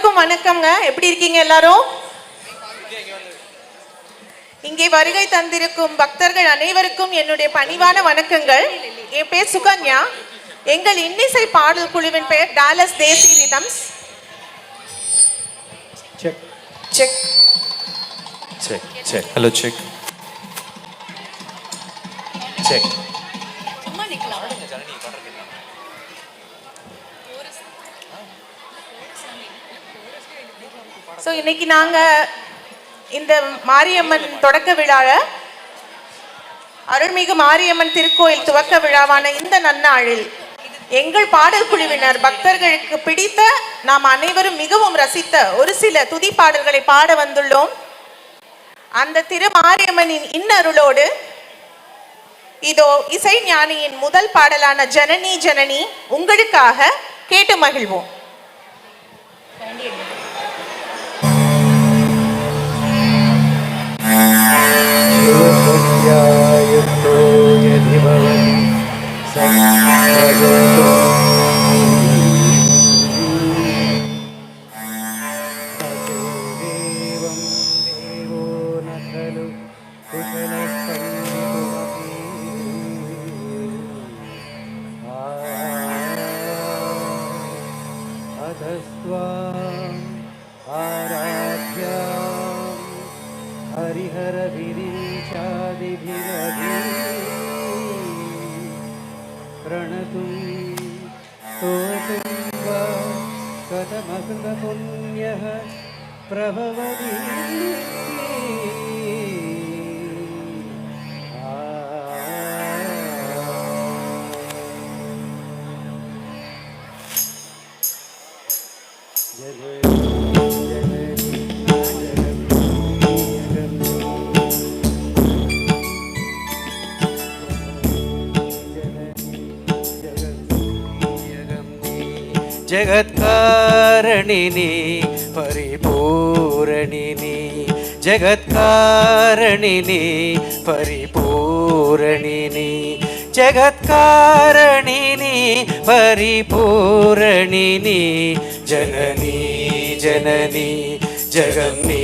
அனைவருக்கும் வணக்கம்ங்க. எப்படி இருக்கீங்க எல்லாரும்? இங்கே வருகை தந்திருக்கும் பக்தர்கள் அனைவருக்கும் என்னுடைய பணிவான வணக்கங்கள். என் பேர் சுகன்யா. எங்கள் இன்னிசை பாடல் குழுவின் பெயர் Dallas Desi Rhythms. Check check check check. Hello check check. So இன்னைக்கு நாங்கள் இந்த மாரியம்மன் தொடக்க விழாவை அருள்மிகு மாரியம்மன் திருக்கோயில் துவக்க விழாவான இந்த நன்னாளில் எங்கள் பாடல் குழுவினர் பக்தர்களுக்கு பிடித்த நாம் அனைவரும் மிகவும் ரசித்த ஒரு சில துதி பாடல்களை பாட வந்துள்ளோம். அந்த திரு மாரியம்மனின் இன்னருளோடு இதோ இசை ஞானியின் முதல் பாடலான ஜனனி ஜனனி உங்களுக்காக கேட்டு மகிழ்வோம். हरिहर विरिञ्चादिभिरभि प्रणतुं स्तोतुं वा कथमकृतपुण्यः प्रभवति जगत्कारणिनी परिपूरणिनी जगत्कारणिनी परिपूरणिनी जगत्कारणिनी परिपूरणिनी जननी जननी जगन्नी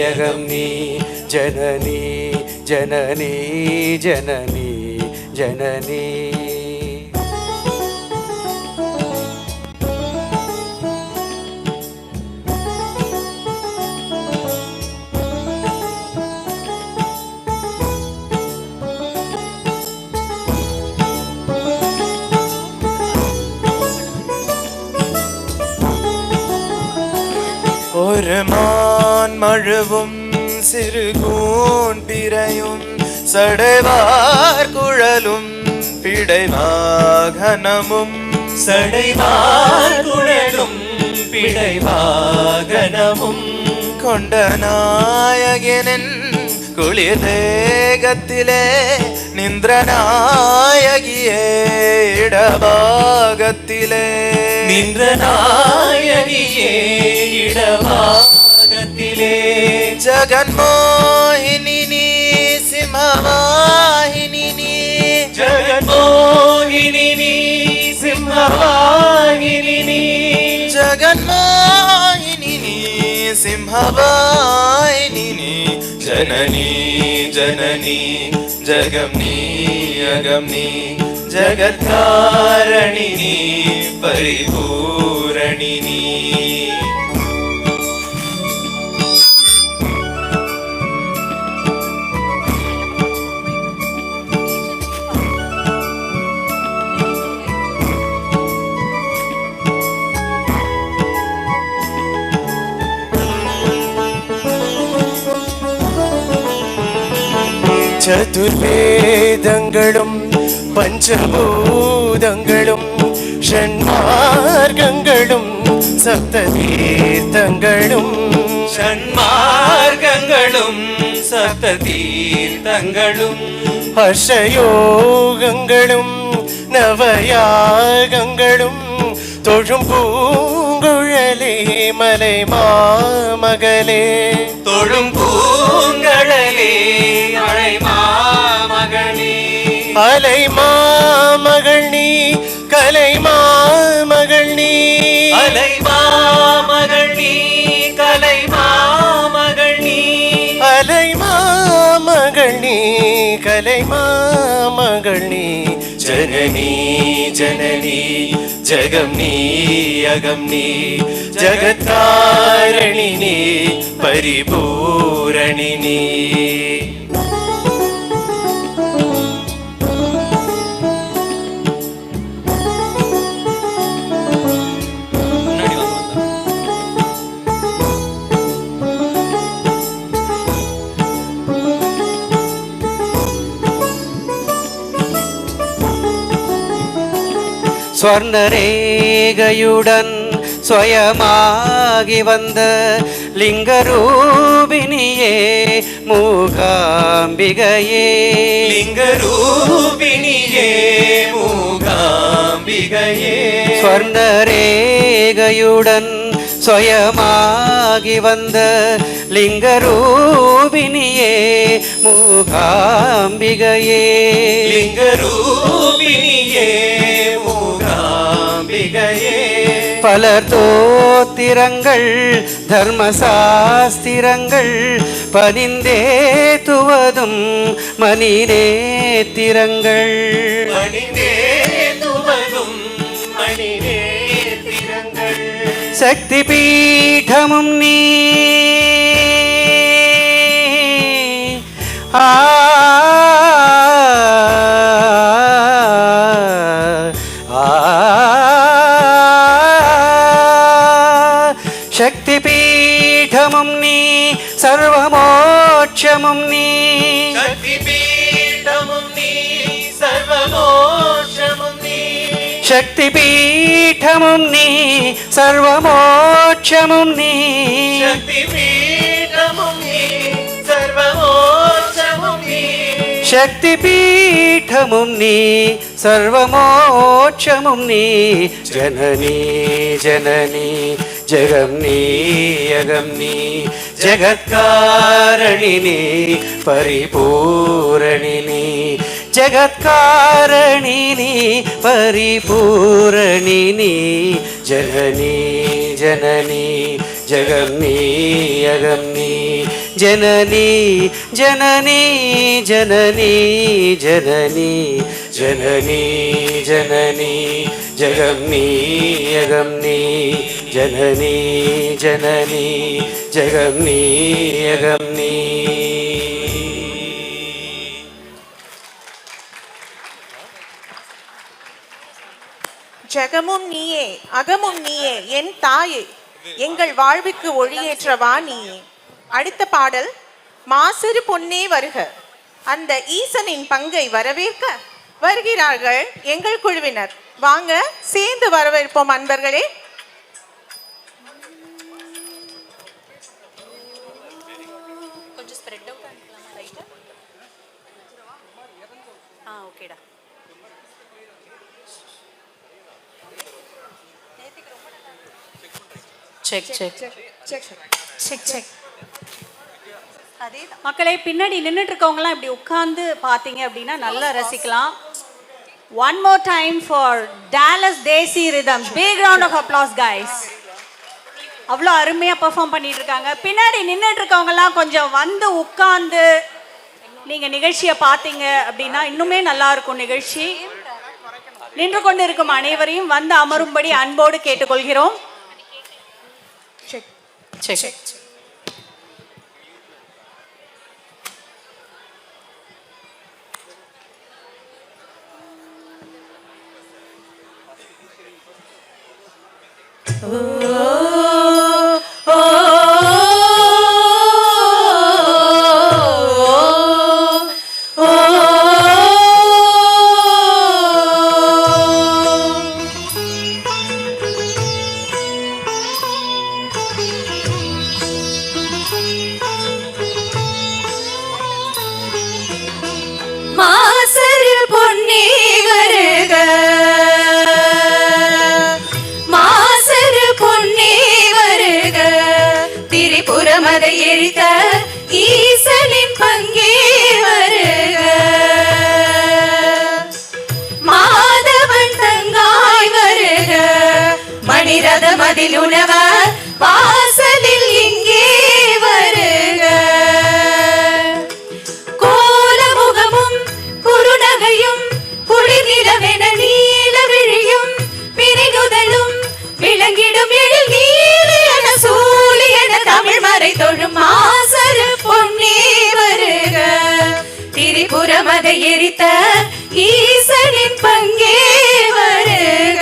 अगम्नी जननी जननी जननी जननी ஒரு மான் மழுவும் சிறுகூன் பிறையும் சடைவார் குழலும் பிடைவாகனமும் சடைவார் குழலும் பிடைவாகனமும் கொண்ட நாயகனின் குளிர் தேகத்திலே நின்ற நாயகியே இடபாகத்திலே நின்ற நாயகியே இடபாகத்திலே ஜகன்மோகினி நீ சிம்மவாகினி நீ ஜகன்மோகினி நீ சிம்மவாகினி நீ ஜகன்மோகினி நீ சிம்மவாகினி நீ जननी जननी जगम्नी अगम्नी जगत्कारणिनी परिपूरणिनी சதுர்வேதங்களும் பஞ்சபூதங்களும் ஷண்மார்க்கங்களும் சப்ததீர்த்தங்களும் ஷண்மார்க்கங்களும் சப்ததீர்த்தங்களும் ஹர்ஷயோகங்களும் நவயாகங்களும் தொழும் பூங்குழலே மலை மாமகளே தொழும் பூங்குழலே அலை மாமகளே அலை மாமகள் நீ கலை மாமகள் நீ அலை மாமகள் நீ கலைமாமகள் நீ ஜனனி ஜனனி ஜகம் நீ அகம் நீ ஜகத்தாரணி நீ பரிபூரணி நீ. ஸ்வர்ணரேகையுடன் ஸ்வயமாகி வந்த லிங்கரூபிணியே மூகாம்பிகையே லிங்கரூபிணியே மூகாம்பிகையே ஸ்வர்ணரேகையுடன் ஸ்வயமாகி வந்த லிங்கரூபிணியே மூகாம்பிகையே லிங்கரூபிணியே மூகாம்பிகையே பலர் தோத்திரங்கள் தர்மசாஸ்திரங்கள் பனிந்தேத்துவதும் மணிநேத்திரங்கள் மணிநேத்துவதும் மணிநேத்திரங்கள் சக்தி பீடமும் நீ சக்தி பீடமும் நீ சர்வமோட்சமும் நீ சக்தி பீடமும் நீ சர்வமோட்சமும் நீ சக்தி பீடமும் நீ சர்வமோட்சமும் நீ சக்தி பீடமும் நீ சர்வமோட்சமும் நீ சக்தி பீடமும் நீ சர்வமோட்சமும் நீ ஜனனி ஜனனி ஜகம் நீ அகம் நீ ஜகத்காரணி நீ பரிபூரணி நீ ஜகத்காரணி நீ பரிபூரணி நீ ஜனனி ஜனனி ஜகம் நீ அகம் நீ ஜனனி ஜனனி ஜனனி ஜனனி ஜனனி ஜனனி ஜகம் நீ அகம் நீ ஜனனி ஜனனி ஜகம் நீ அகம் நீ. ஜகமும் நீயே அகமும் நீயே என் தாயே எங்கள் வாழ்வுக்கு ஒளியேற்றவா நீயே. அடுத்த பாடல் மாசிறு பொன்னே வருக. அந்த ஈசனின் பங்கை வரவேற்க வருகிறார்கள் எங்கள் குழுவினர். வாங்க சேர்ந்து வரவேற்போம் அன்பர்களே. மக்களே, பின்னாடி நின்றுட்டு இருக்கவங்கலாம் இப்படி உட்கார்ந்து பார்த்தீங்க அப்படின்னா நல்லா ரசிக்கலாம். One more time for Dallas Desi Rhythms. Big round of applause, guys. அவ்வளோ அருமையாக பெர்ஃபார்ம் பண்ணிட்டு இருக்காங்க. பின்னாடி நின்றுட்டு இருக்கவங்கலாம் கொஞ்சம் வந்து உட்கார்ந்து நீங்கள் நிகழ்ச்சியை பார்த்தீங்க அப்படின்னா இன்னுமே நல்லா இருக்கும் நிகழ்ச்சி. நின்று கொண்டு இருக்கும் அனைவரையும் வந்து அமரும்படி அன்போடு கேட்டுக்கொள்கிறோம். மாசரு பொன்னே வருக, மாசரு பொன்னே வருக, திரிபுரமதை எரித்த ஈசனின் பங்கே வருக, மாதவன் தங்காய் வருக, மணிரத மதில் உணவ வாசலில் இங்கே வருக, கோலமுகமும் எரித்த ஈசனின் பங்கே வருக.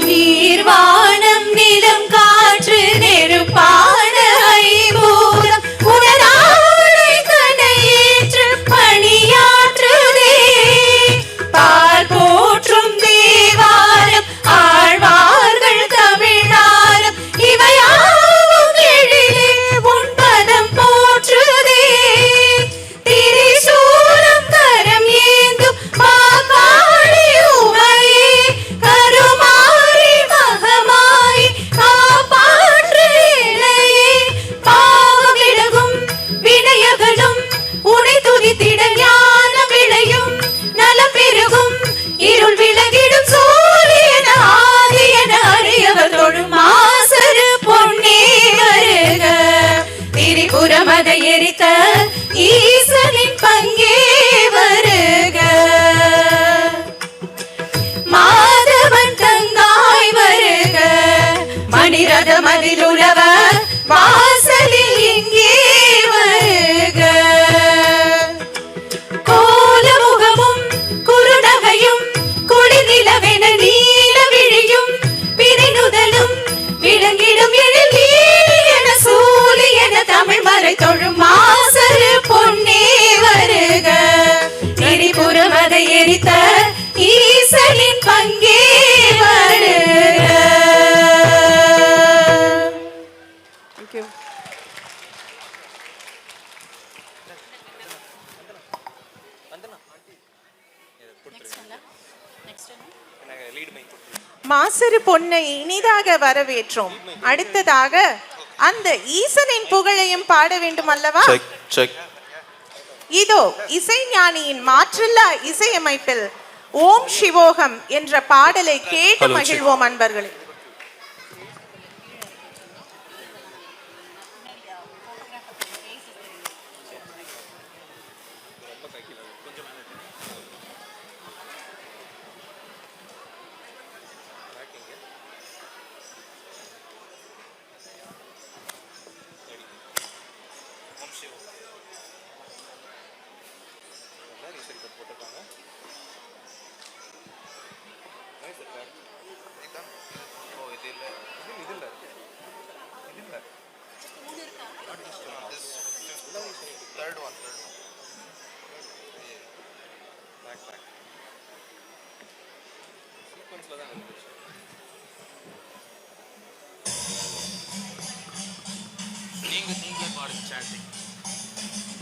நீர்வானம் நிலம் காற்று நெருப்பான ஐம்பூதம் உடனாடை கனையேற்று பணியாற்றுதே. பால் போற்றும் தேவாரம் ஆழ்வார்கள் தமிழாரம் இவையாவும் எழிலே உன்பதம் போற்றுதே. திரிசூலம் கரம் ஏந்தும் மாகாளி உமையே கருமாரி மகமாய் காப்பாற்று இளையே. பாவம் விலகும் வினையகலும் உனை துதித்திட ஞானம் விளையும் நலம் பெருகும் இருள் விலகிடும் சூரியன ஆதியன அறியவர் தொழும் மாசரு பொன்னே வருக. திரிபுரமத எரித்த ஈசனின் பங்கே வருக. மாதவன் தங்காய் வருக. மணிரத மதில் உலவ வாசலில் இங்கே வருக. கோலமுகமும் குறுநகையும் குளிர்நிலவென நீல விழியும் பிறைநுதலும் விளங்கிடும் எழில் என சூலி என தமிழ் மறை தொழும் மாசரு பொன்னே வருக. திரிபுரமத எரித்த ஈசனின் பங்கே வருக. மாசரு பொன்னை இனிதாக வரவேற்றோம். அடுத்ததாக அந்த ஈசனின் புகழையும் பாட வேண்டும் அல்லவா? Check check. இதோ இசைஞானியின் மாற்றில்லா இசையமைப்பில் ஓம் சிவோகம் என்ற பாடலை கேட்டு Hello, மகிழ்வோம் அன்பர்களே.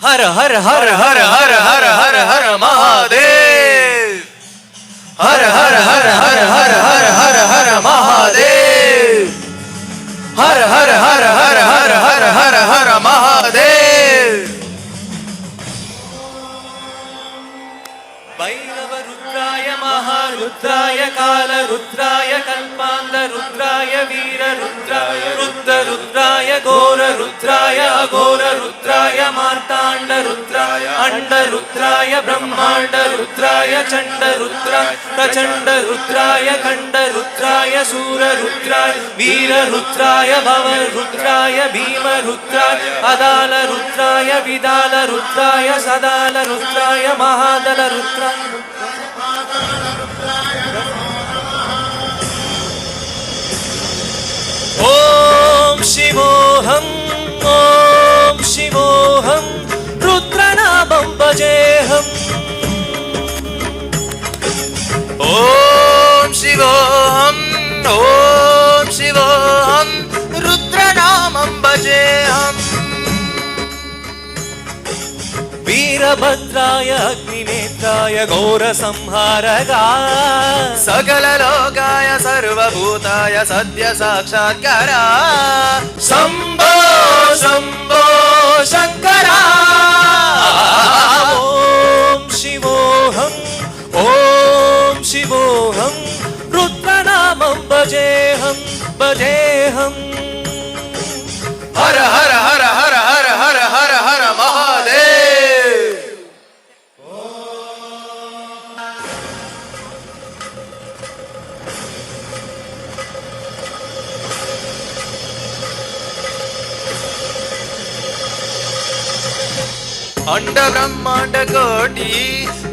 हर हर हर हर हर हर हर हर महादेव. हर हर हर हर हर हर हर हर महादेव. हर हर हर हर हर हर हर हर महादेव. भैरव रुद्राय महारुद्राय काल रुद्राय कल्पान्त रुद्राय वीर रुद्राय रुद्र रुद्राय घोर रुद्राय अघोर रुद्राय मार्ताण्ड रुद्राय अंड रुद्राय ब्रह्मांड रुद्राय चंड रुद्राय प्रचंड रुद्राय खंड रुद्राय सूर रुद्राय वीर रुद्राय भव रुद्राय भीम रुद्राय अदाल रुद्राय विदाल रुद्राय सदाल रुद्राय महादल रुद्राय. ओम शिवोहम रुद्रनामं भजेहम. ओम शिवोहम रुद्रनामं भजेहम. वीरभद्राय अग्निनेत्राय घोर संहारगा सकल लोकाय सर्वभूताय सद्य साक्षात्कारा शंभो शंभो शंकरा. ओम शिवोहम रुद्रनामं भजेहम. भजेऽहम् हर हर हर हर हर हर हर हर महादेव अंड ब्रह्मांड कोटि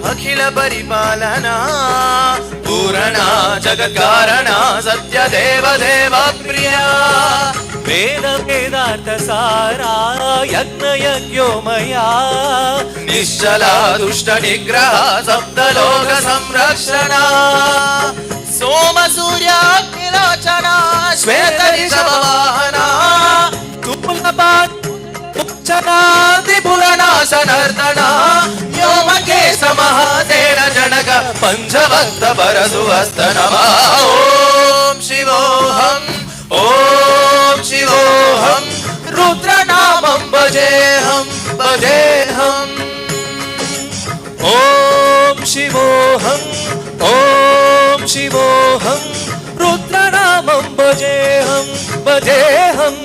अखिल परिपालना पूरणा जगत्कारणा सत्य देव देव प्रिया वेद वेदार्थ सारा यज्ञ यज्ञोमया निश्चला दुष्ट निग्रह सप्तलोक संरक्षणा सोम सूर्याग्निलोचना श्वेत ऋषभवाहना त्रिपुरनाशनर्दना व्योमकेश महासेन जनक पंचभक्त परसुहस्त नमः ओम शिवोऽहम् ओम शिवोऽहम् रुद्रनामं भजेऽहम् भजेऽहम् ॐ शिवोऽहम् ॐ शिवोऽहम् रुद्रनामं भजेऽहम् भजेऽहम्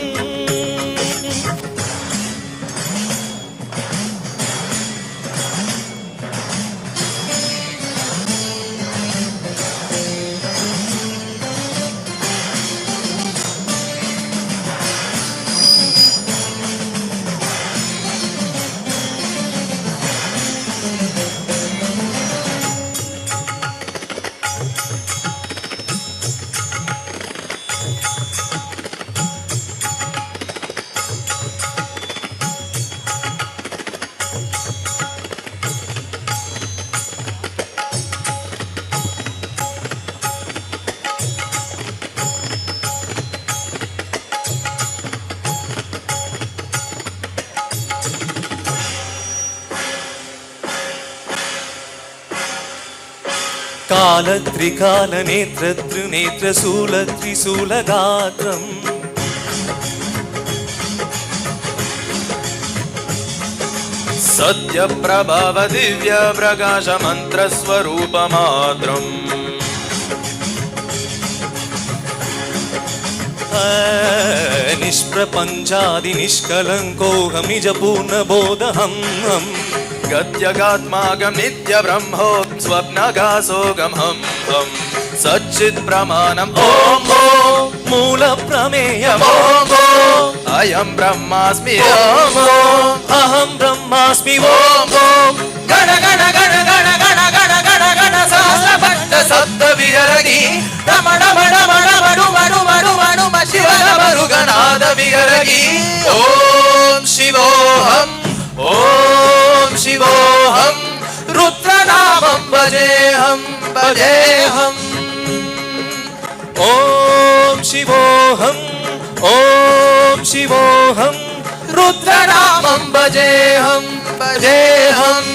कालत्रिकालनेत्रतृनेत्रशूलत्रिशूलगात्रम् सत्य प्रभाव दिव्य प्रकाश मंत्र स्वरूप मात्रम् निष्प्रपञ्चादि निष्कलङ्कोऽहं निजपूर्णबोधहम् गद्यगात्मागम नित्य ब्रह्मो स्वप्नगासोगम हम सच्चित् प्रमाणम ओम ओम मूल प्रमेयम् ओम ओम अयं ब्रह्मास्मि ओम ओम अहं ब्रह्मास्मि ओम ओम गण गण गण गण गण गण गण गण सहस्रभक्त सप्त विहरति रमण मण मण मणु मणु मणु मणु शिव मरुगणाद विहरति ओम शिवोऽहम् ओम शिवोऽहम् रुद्रनामं भजेऽहम् भजेऽहम् ॐ शिवोऽहम् ॐ शिवोऽहम् रुद्रनामं भजेऽहम् भजेऽहम्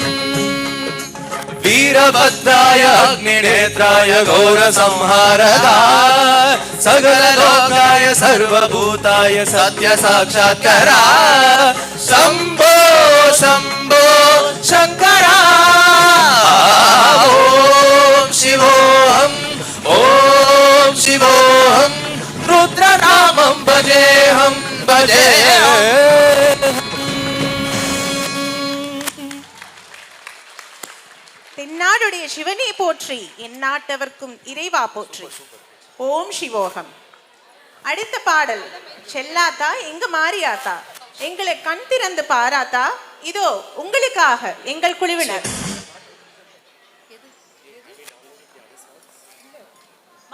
वीरभद्राय अग्निनेत्राय घोरसंहारकाय सकललोकाय सर्वभूताय सत्य साक्षात्कारा शम्भो शम्भो शङ्करा ॐ शिवोऽहम् ॐ शिवोऽहम् रुद्रनामं भजेऽहम् भजेऽहम् தென்னாடுடைய சிவனே போற்றி எந்நாட்டவர்க்கும் இறைவா போற்றி. ஓம் சிவோகம். அடுத்த பாடல் செல்லாத்தா எங்க மாரியாத்தா எங்களை கண் திறந்து பாராத்தா இதோ உங்களுக்காக எங்கள் குழுவினர்.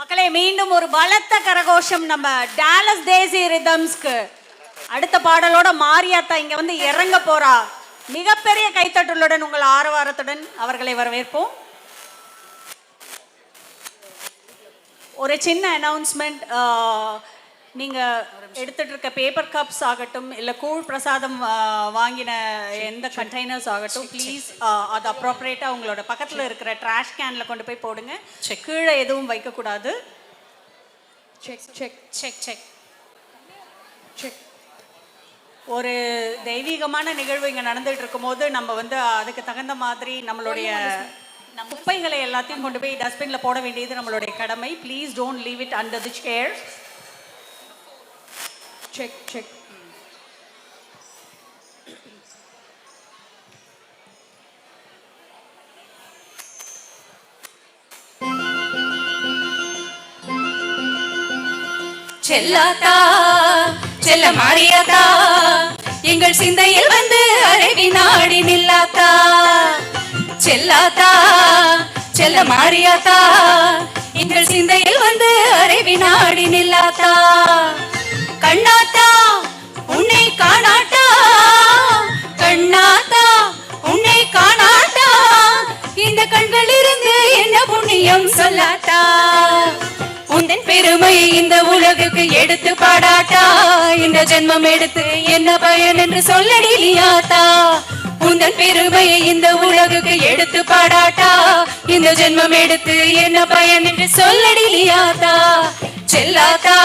மக்களே மீண்டும் ஒரு பலத்த கரகோஷம் நம்ம டாலஸ் தேசி ரிதம்ஸ்க்கு. அடுத்த பாடலோட மாரியாத்தா இங்க வந்து இறங்க போறா. மிகப்பெரிய கைத்தட்டலுடன் உங்கள் ஆரவாரத்துடன் அவர்களை வரவேற்போம். ஒரு சின்ன அனௌன்ஸ்மெண்ட், நீங்கள் எடுத்துகிட்டு இருக்க பேப்பர் கப்ஸ் ஆகட்டும் இல்லை கூழ் பிரசாதம் வாங்கின எந்த கண்டெய்னர்ஸ் ஆகட்டும், ப்ளீஸ் அது அப்ரோப்ரியேட்டாக உங்களோட பக்கத்தில் இருக்கிற ட்ராஷ் கேனில் கொண்டு போய் போடுங்க. கீழே எதுவும் வைக்கக்கூடாது. Check check check check check. ஒரு தெய்வீகமான நிகழ்வு இங்கே நடந்துகிட்டு இருக்கும்போது நம்ம வந்து அதுக்கு தகுந்த மாதிரி நம்மளுடைய குப்பைகளை எல்லாத்தையும் கொண்டு போய் டஸ்ட்பினில் போட வேண்டியது நம்மளுடைய கடமை. Please don't leave it under the chair. Check check. செல்லாத்தா செல்ல மாறியாத்தா எங்கள் சிந்தையில் வந்து அரை வினாடி நில்லாத்தா. செல்லாத்தா செல்ல மாறியாத்தா எங்கள் சிந்தையில் வந்து அரை வினாடி நில்லாத்தா. கண்ணாத்தா உன்னை காணாட்டா, கண்ணாத்தா உன்னை காணாட்டா, இந்த கண்களிலிருந்து என்ன புண்ணியம் சொல்லாத்தா. உந்தன் பெருமையை இந்த உலகுக்கு எடுத்து பாடாட்டா, இந்த ஜென்மம் எடுத்து என்ன பயன் என்று சொல்லடிலியாத்தா. உந்தன் பெருமையை இந்த உலகுக்கு எடுத்து பாடாட்டா, இந்த ஜென்மம் எடுத்து என்ன பயன் என்று சொல்லடிலியாத்தா. செல்லாத்தா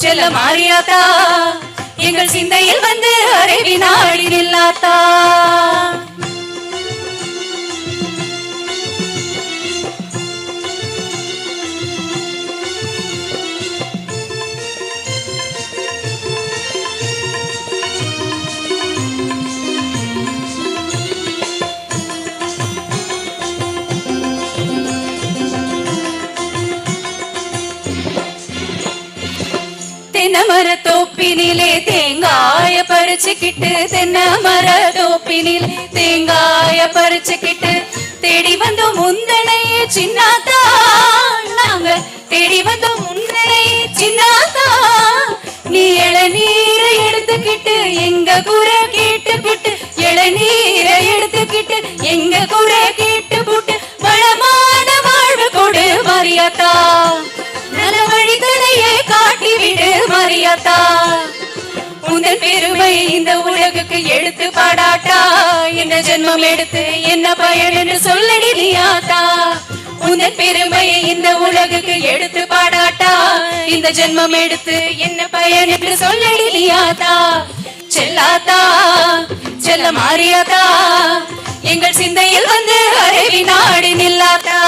செல்ல மாறியாத்தா எங்கள் சிந்தையில் வந்து அரை வினாடி நில்லாத்தா. தென்னமர தோப்பினிலே தேங்காய பறிச்சுக்கிட்டு, தென்னமர தோப்பினில் தேங்காய பறிச்சுக்கிட்டு தேடி வந்தோம் முந்தனையே சின்னாத்தா. நாங்க தேடி வந்தோம் முந்தனையே சின்னாத்தா. நீ இளநீரை எடுத்துக்கிட்டு எங்க குறை கேட்டுக்கிட்டு, இளநீரை எடுத்துக்கிட்டு எங்க குறை கேட்டுக்கிட்டு வளமான வாழ்வு கொடு மாரியாத்தா. நல வழிதனையே காட்டிவிடு மாரியாத்தா. உந்தன் பெருமை இந்த உலகுக்கு எடுத்து பாடாட்டா, இந்த ஜென்மம் எடுத்து என்ன பயன் என்று சொல்லடிலியாத்தா. உந்தன் பெருமை இந்த உலகுக்கு எடுத்து பாடாட்டா, இந்த ஜென்மம் எடுத்து என்ன பயன் என்று சொல்லடிலியாத்தா. செல்லாத்தா செல்ல மாறியாத்தா எங்கள் சிந்தையில் வந்து அரை வினாடி நில்லாத்தா.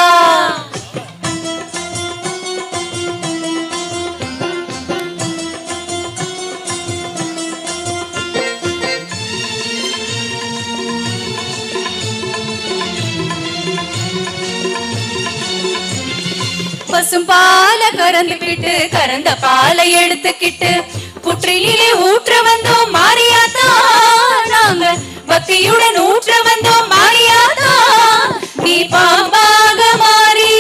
பசும் பால கறந்துக்கிட்டு, கறந்த பாலை எடுத்துக்கிட்டு புற்றிலே ஊற்ற வந்தோம் மாரியாத்தா. நாங்க பக்தியுடன் ஊற்ற வந்தோம் மாரியாத்தா. நீ பாம்பாக மாறி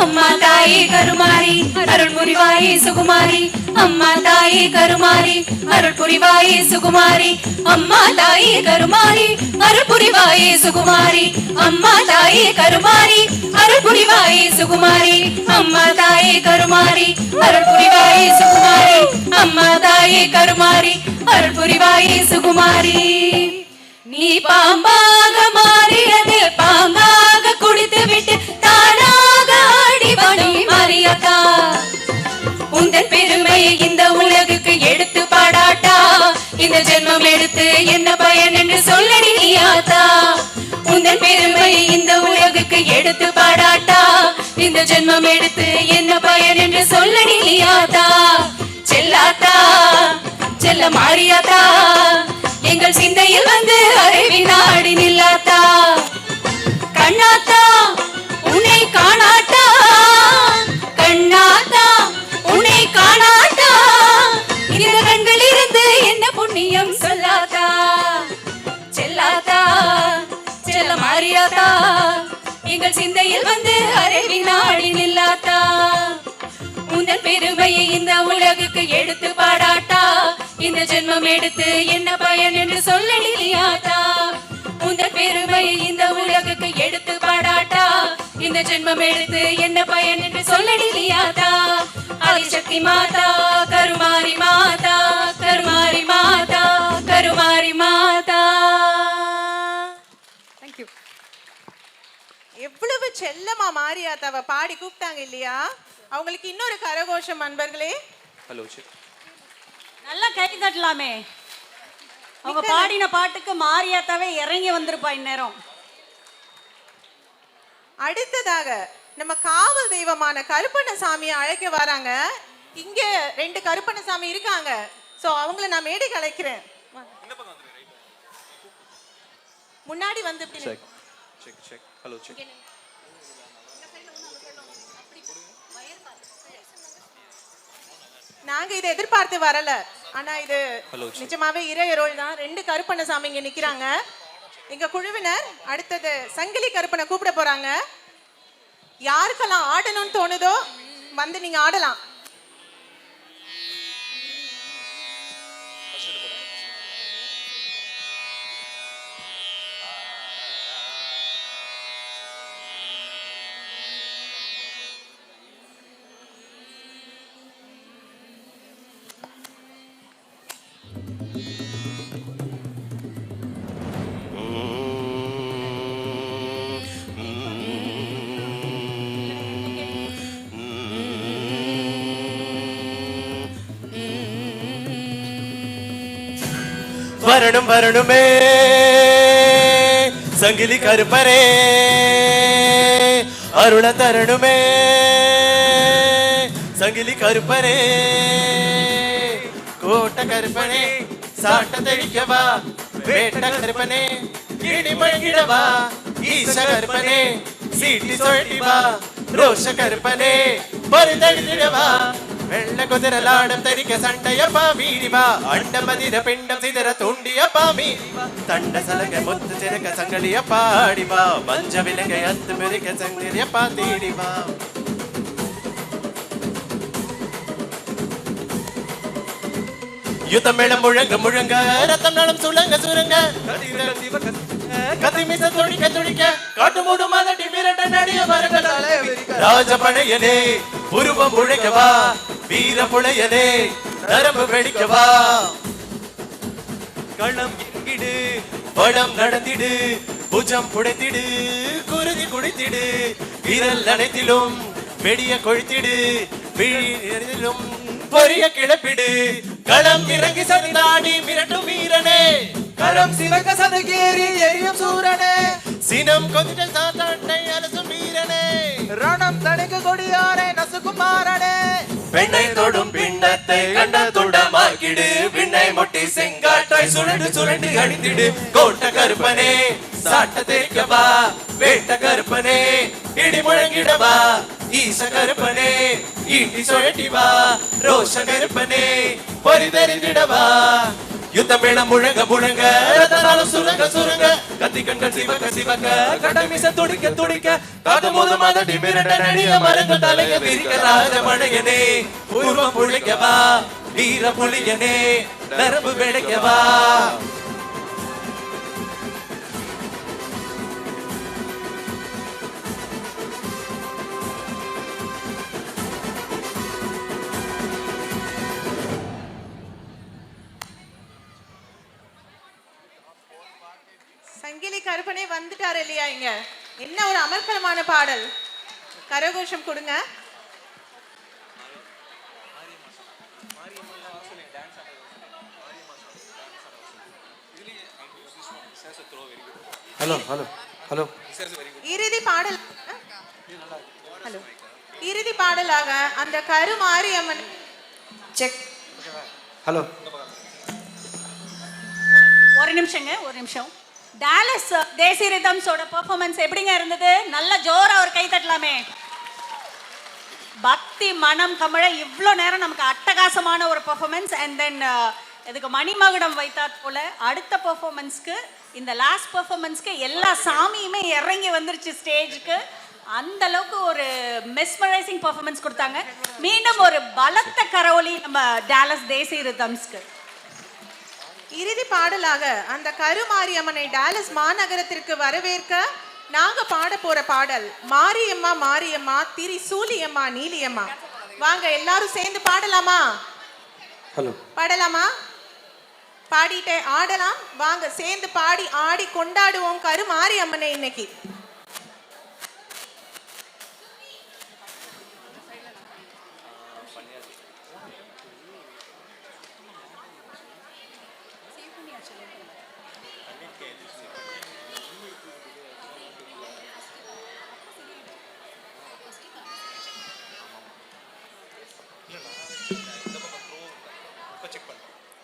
அம்மா தாயே கருமாரி அருள் புரிவாயே சுகுமாரி. அம்மா தாயே கருமாரி அருள் புரிவாயே சுகுமாரி. அம்மா தாயே கருமாரி அருள் புரிவாயே சுகுமாரி. அம்மா தாயே கருமாரி அருள் புரிவாயே சுகுமாரி. அம்மா தாயே கருமாரி அருள் புரிவாயே சுகுமாரி. அம்மா தாயே கருமாரி அருள் புரிவாயே சுகுமாரி. நீ பாம்பாக மாறியது பாங்காக குடித்து விட்டு தானாக ஆடிவானி மாரியாத்தா. உந்தன் பெருமையை இந்த உலகுக்கு எடுத்து பாடாட்டா, இந்த ஜென்மம் எடுத்து என்ன பயன் என்று சொல்லடிலியாத்தா. உந்தன் பெருமையை இந்த உலகுக்கு எடுத்து பாடாட்டா, இந்த ஜென்மம் எடுத்து என்ன பயன் என்று சொல்லடிலியாத்தா. செல்லாத்தா செல்ல மாறியாத்தா எங்கள் சிந்தையில் வந்து அரை வினாடி நில்லாத்தா. கண்ணாத்தா உன்னை காணாட்டா, கண்ணாத்தா உன்னை காணாட்டா, இந்த கண்களிலிருந்து என்ன புண்ணியம் சொல்லாத்தா. செல்லாத்தா செல்ல மாறியாத்தா எங்கள் சிந்தையில் வந்து அரை வினாடி நில்லாத்தா. உந்தன் பெருமையை இந்த உலகுக்கு எடுத்து பாடாட்டா, இந்த ஜென்மம் எடுத்து என்ன பயன் என்று சொல்லடிலியாத்தா. உந்த பெருமையை இந்த உலகுக்கு எடுத்து பாடாட்டா இந்த ஜென்மம் எடுத்து என்ன பயன் என்று சொல்லடி நீயாத்தா ஆதிசக்தி மாதா கருமாரி மாதா கருமாரி மாதா கருமாரி மாதா. தேங்க்யூ. எவ்வளவு செல்லமா மாரியாத்தாவை பாடி கூப்பிட்டாங்க இல்லையா? அவங்களுக்கு இன்னொரு கரகோஷம் அன்பர்களே. Hello check. நல்லா கை தட்டலாமே. அவங்க பாடின பாட்டுக்கு மாரியாத்தாவே இறங்கி வந்திருப்பா இந்நேரம். அடுத்ததாக நம்ம காவல் தெய்வமான கருப்பண்ணசாமியை அழைக்க வராங்க. இங்க 2 கருப்பண்ணசாமி இருக்காங்க. சோ அவங்கள நான் மேடைக்கு அழைக்கிறேன். முன்னாடி வந்து check check check. Hello check. நாங்க இதை எதிர்பார்த்து வரல. ஆனா இது நிஜமாவே இறையருள் தான். 2 கருப்பண்ணசாமி இங்க நிக்கிறாங்க. எங்க குழுவினர் அடுத்தது சங்கிலி கருப்பனை கூப்பிட போறாங்க. யாருக்கெல்லாம் ஆடணும்னு தோணுதோ வந்து நீங்க ஆடலாம். வரணும் வரணுமே சங்கிலி கருப்பரே அருள தரணுமே சங்கிலி கருப்பரே கோட்ட கருப்பனே சாட்ட தெளிக்கவா வேட்ட கருப்பனே இடி மழங்கிடவா ஈச கருப்பனே சீட்டி சொல்லிவா ரோஷ கருப்பனே பருதடிடவா வெள்ள குதிரலாடம் தரிக்க சண்டையப்பா வீடிவா அண்டமதிர பிண்டம் சிதற தூண்டியப்பா மீறிவா தண்ட சலக முத்து சிறக்க சங்கடியப்பா ஆடிவா மஞ்ச விலகை அத்து மிருக்க சங்கடியப்பா தேடிவா யுத்தம் மேளம் முழங்க முழங்க ரத்தம் நலம் சுழங்க சுரங்க கத்திமிச துடிக்க துடிக்க காட்டு மூடு மதட்டி மிரட்ட நடிய மரங்களாலே ராஜபணையனே உருவம் முழைக்கவா வீர புழையனே நரம்பு வெடிக்கவா களம் இங்கிடு படம் நடந்திடு புஜம் புடைத்திடு குருதி குடித்திடு விரல் அனைத்திலும் வெடிய கொழுத்திடு விழிலும் பொரிய கிளப்பிடு களம் இறங்கி சதிதாடி மிரட்டும் வீரனே கரம் சிவக்க சதகேறி எரியும் சூரனே சினம் கொதிட்ட சாத்தாட்டை அலசும் வீரனே ரணம் தணிக்கு கொடியாரே நசுகுமாரனே பெண்ணை தொடும் பிண்டத்தை கண்ட துண்டமாக்கிடு விண்ணை மொட்டி செங்காட்டை சுழண்டு சுழண்டு அடித்திடு கோட்ட கருப்பனே சாட்ட தெரிக்கவா வேட்ட கருப்பனே இடி முழங்கிடவா ஈச கருப்பனே ஈட்டி சுழட்டிவா ரோஷ கருப்பனே பொறிதறிந்திடவா யுத்தம் மேளம் முழங்க முழங்க ரத்தனாலும் சுரங்க சுரங்க கத்தி கண்கள் சிவக்க சிவக்க கடமிச துடிக்க துடிக்க காது மூது மதடி மிரட்ட நடிய மரங்க தலைய விரிக்க ராஜமணையனே பூர்வம் புழைக்கவா வீர புலியனே நரம்பு வெடைக்கவா சங்கிலி கருப்பனே வந்துட்டாரு இல்லையா? இங்க என்ன ஒரு அமர்க்கலமான பாடல். கரகோஷம் கொடுங்க. Hello hello hello. இறுதி பாடல். ஹலோ. இறுதி பாடலாக அந்த கருமாரியம்மன் செக். ஹலோ. ஒரு நிமிஷம். டாலஸ் தேசி ரிதம்ஸோட பெர்ஃபார்மன்ஸ் எப்படிங்க இருந்தது? நல்ல ஜோரா ஒரு கை தட்டலாமே. பக்தி மனம் கமழ இவ்வளோ நேரம் நமக்கு அட்டகாசமான ஒரு பெர்ஃபார்மன்ஸ். அண்ட் தென் இதுக்கு மணிமகுடம் வைத்தாற் போல அடுத்த பெர்ஃபார்மன்ஸ்க்கு, இந்த லாஸ்ட் பெர்ஃபார்மன்ஸ்க்கு எல்லா சாமியுமே இறங்கி வந்துருச்சு ஸ்டேஜுக்கு. அந்த அளவுக்கு ஒரு மெஸ்மரைசிங் பெர்ஃபார்மன்ஸ் கொடுத்தாங்க. மீண்டும் ஒரு பலத்த கரவொலி நம்ம டாலஸ் தேசி ரிதம்ஸ்க்கு. இறுதி பாடலாக அந்த கருமாரியம்மனை டாலஸ் மாநகரத்திற்கு வரவேற்க நாங்க பாட போற பாடல் மாரியம்மா மாரியம்மா திரிசூலியம்மா நீலியம்மா. வாங்க எல்லாரும் சேர்ந்து பாடலாமா? ஹலோ. பாடலாமா? பாடிட்டே ஆடலாம். வாங்க சேர்ந்து பாடி ஆடி கொண்டாடுவோம் கருமாரியம்மனை இன்னைக்கு.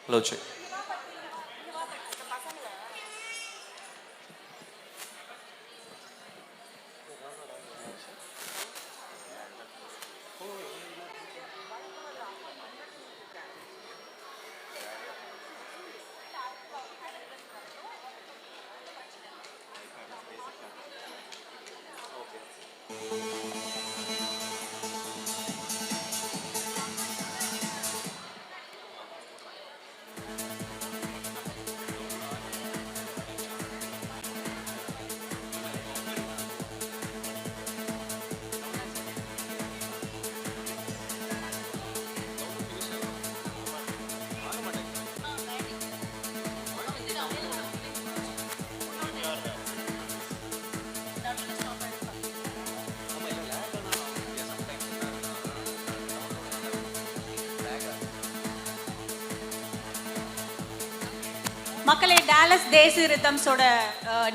Hello check. மக்களே, டாலஸ் தேசி ரிதம்ஸோட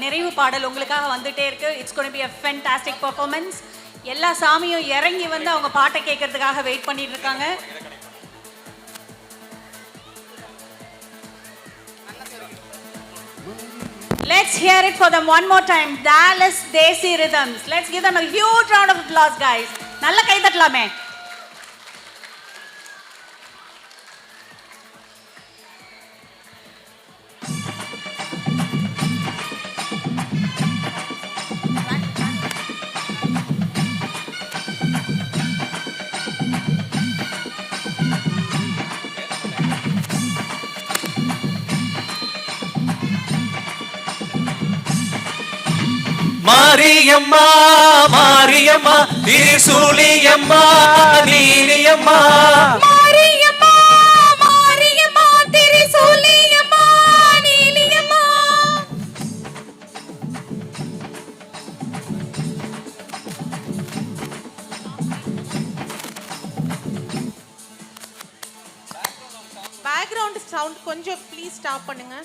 நிறைவு பாடல் உங்களுக்காக வந்துட்டே இருக்கு. It's gonna be a fantastic performance. எல்லா சாமியும் இறங்கி வந்து அவங்க பாட்டை கேட்கறதுக்காக வெயிட் பண்ணிட்டு இருக்காங்க. Let's hear it for them one more time. Dallas Desi Rhythms. Let's give them a huge round of applause, guys. நல்ல கை தட்டலாமே. மாரியம்மா மாரியம்மா திரிசூலியம்மா நீலியம்மா. மாரியம்மா மாரியம்மா திரிசூலியம்மா நீலியம்மா. பேக்ரவுண்ட் சவுண்ட் கொஞ்சம் ப்ளீஸ் ஸ்டாப் பண்ணுங்க.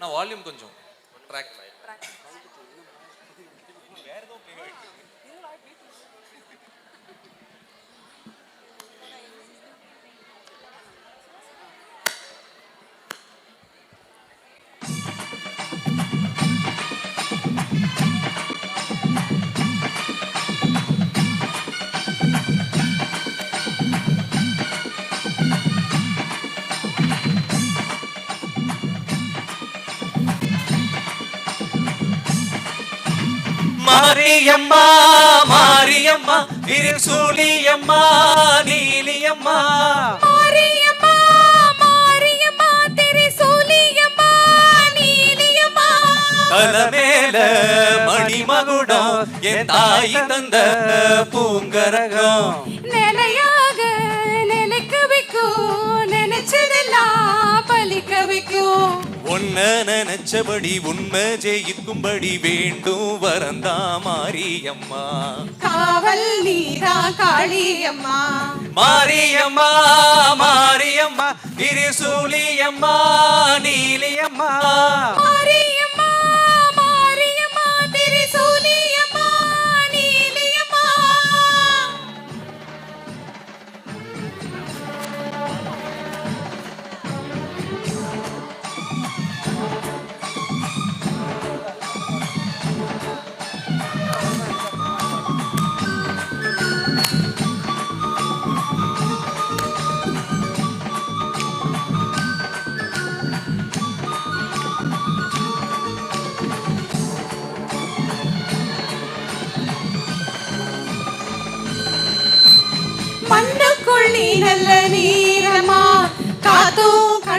நான் வால்யூம் கொஞ்சம் ட்ராக். மாரியம்மா மாரியம்மா திரிசூலியம்மா நீலியம்மா. மாரியம்மா மாரியம்மா திரிசூலியம்மா நீலியம்மா. தலமேல மணிமகுடம் என் தாய் தந்த பூங்கரகம். நிலையாக நிலைக்க வைக்கும், நினைச்சதெல்லாம் பலிக்க வைக்கும். உன்ன நினைச்சபடி உண்மை ஜெயிக்கும்படி வேண்டும் வரந்தா மாரியம்மா. காவல் நீரா காளியம்மா. மாரியம்மா மாரியம்மா திரிசூலியம்மா நீலியம்மா. மாரியம்மா மாரியம்மா திரிசூலியம்மா நீலியம்மா.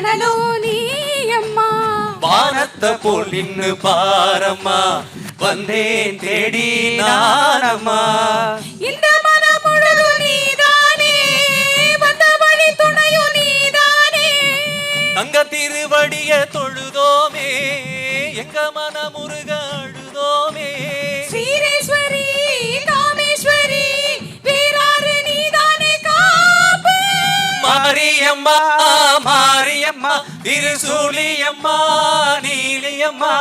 மணலோ நீ அம்மா. வானத்தை போல் நின்னு பாரம்மா, வந்தேன் தேடி நானம்மா. இந்த மனம் முழுதும் நீதானே, வந்த வழி துணையும் நீதானே. தங்க திருவடிய தொழுதோமே, எங்க மனமுருக அழுதோமே. ஸ்ரீரேஸ்வரி காமேஸ்வரி வீராறு நீதானே காப்பு. மாரியம்மா மாரியம்மா திருசூலியம்மா நீலியம்மா.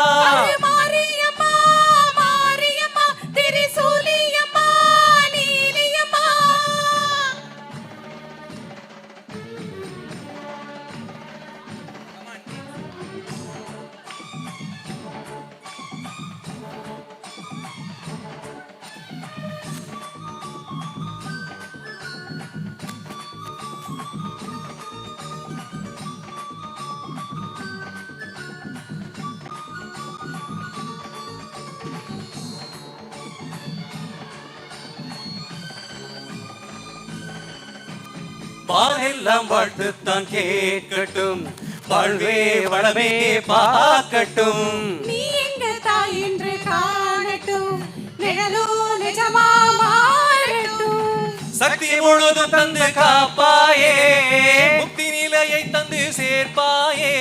மாரியம்மா மாரியம்மா திரிசூலியம்மா நீலியம்மா. வானெல்லாம் வாழ்த்துத்தான் கேட்கட்டும், வாழ்வே வளமே பார்க்கட்டும். நீ எங்க தாய் என்று காணட்டும், நிழலோ நிஜமா மாறட்டும். சக்தி முழுதும் தந்து காப்பாயே, முக்தி நிலையை தந்து சேர்ப்பாயே.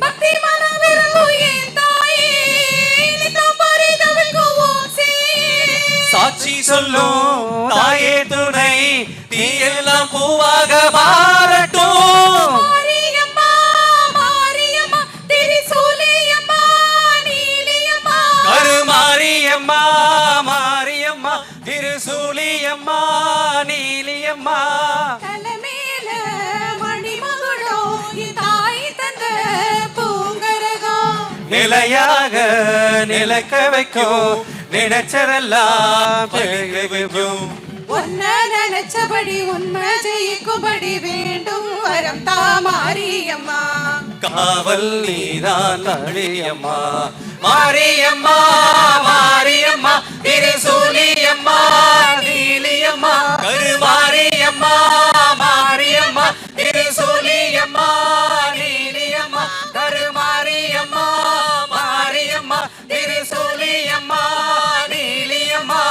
பக்தி மனம் விரும்பும் என் தாயே, நித்தம் பரிதவிக்குவோம் சேயே. சாட்சி சொல்லும் தாயே துணை, தீ எல்லாம் பூவாக மாறட்டும். மாரியம்மா மாரியம்மா திரிசூலியம்மா நீலியம்மா. கருமாரியம்மா மாரியம்மா திருசூலியம்மா நீலியம்மா. தலைமேல மணிமகுடோ என் தாய் தந்த பூங்கரகம். நிலையாக நிலைக்க வைக்கும், நினைச்சதெல்லாம் பெருக வைக்கும். ஒன்ன நினைச்சபடி உண்மை ஜெயிக்கும்படி வேண்டும் வரம் தா மாரியம்மா. காவல் நீதான் காளியம்மா. மாரியம்மா மாரியம்மா திருசூலியம்மா நீலியம்மா. கருமாரியம்மா மாரியம்மா திருசூலியம்மா நீலியம்மா. கருமாரியம்மா மாரியம்மா திருசூலியம்மா நீலியம்மா.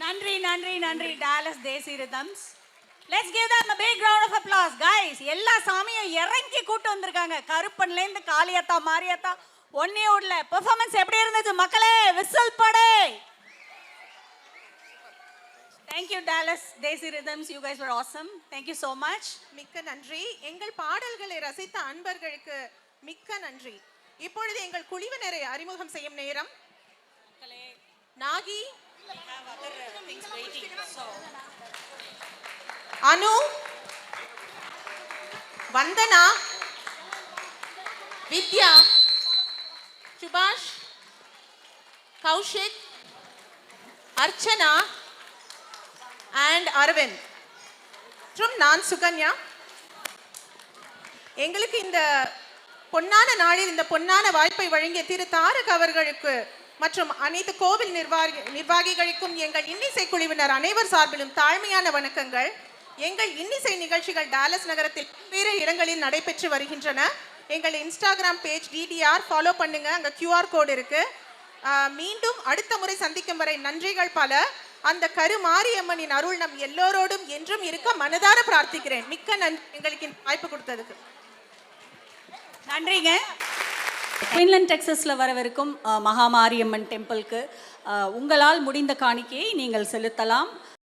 நன்றி நன்றி நன்றி Dallas Desi rhythms. Let's give them a big round of applause guys. எல்லா சாமியும் இறங்கி கூட்டு வந்திருக்காங்க. கருப்பன்ல இருந்து காளியத்தா மாரியத்தா ஒன்னே விடல. பெர்ஃபார்மன்ஸ் எப்படி இருந்துச்சு மக்களே? விசில் படே. Thank you Dallas Desi Rhythms, you guys were awesome. Thank you so much. மிக்க நன்றி. எங்கள் பாடல்களை ரசித்த அன்பர்களுக்கு மிக்க நன்றி. இப்பொழுது எங்கள் குழுவினரை அறிமுகம் செய்யும் நேரம். நாகி, அனு, வந்தனா, வித்யா, சுபாஷ், கௌஷிக், அர்ச்சனா and அரவிந்த் மற்றும் நான் சுகன்யா. எங்களுக்கு இந்த பொன்னான நாளில் இந்த பொன்னான வாய்ப்பை வழங்கிய திரு தாரக் அவர்களுக்கு மற்றும் அனைத்து கோவில் நிர்வாகிகளுக்கும் எங்கள் இன்னிசை குழுவினர் அனைவர் சார்பிலும் தாழ்மையான வணக்கங்கள். எங்கள் இன்னிசை நிகழ்ச்சிகள் டாலஸ் நகரத்தில் வேறு இடங்களில் நடைபெற்று வருகின்றன. எங்கள் இன்ஸ்டாகிராம் பேஜ் DDR ஃபாலோ பண்ணுங்க, அங்கே QR கோடு இருக்கு. மீண்டும் அடுத்த முறை சந்திக்கும் வரை நன்றிகள் பல. அந்த கருமாரியம்மனின் அருள் நம் எல்லோரோடும் என்றும் இருக்க மனதார பிரார்த்திக்கிறேன். மிக்க நன்றி எங்களுக்கு இந்த வாய்ப்பு கொடுத்ததுக்கு. நன்றிங்க. குயின்லாந்து டெக்சஸ்ல வரவிருக்கும் மகாமாரியம்மன் டெம்பிளுக்கு உங்களால் முடிந்த காணிக்கையை நீங்கள் செலுத்தலாம்.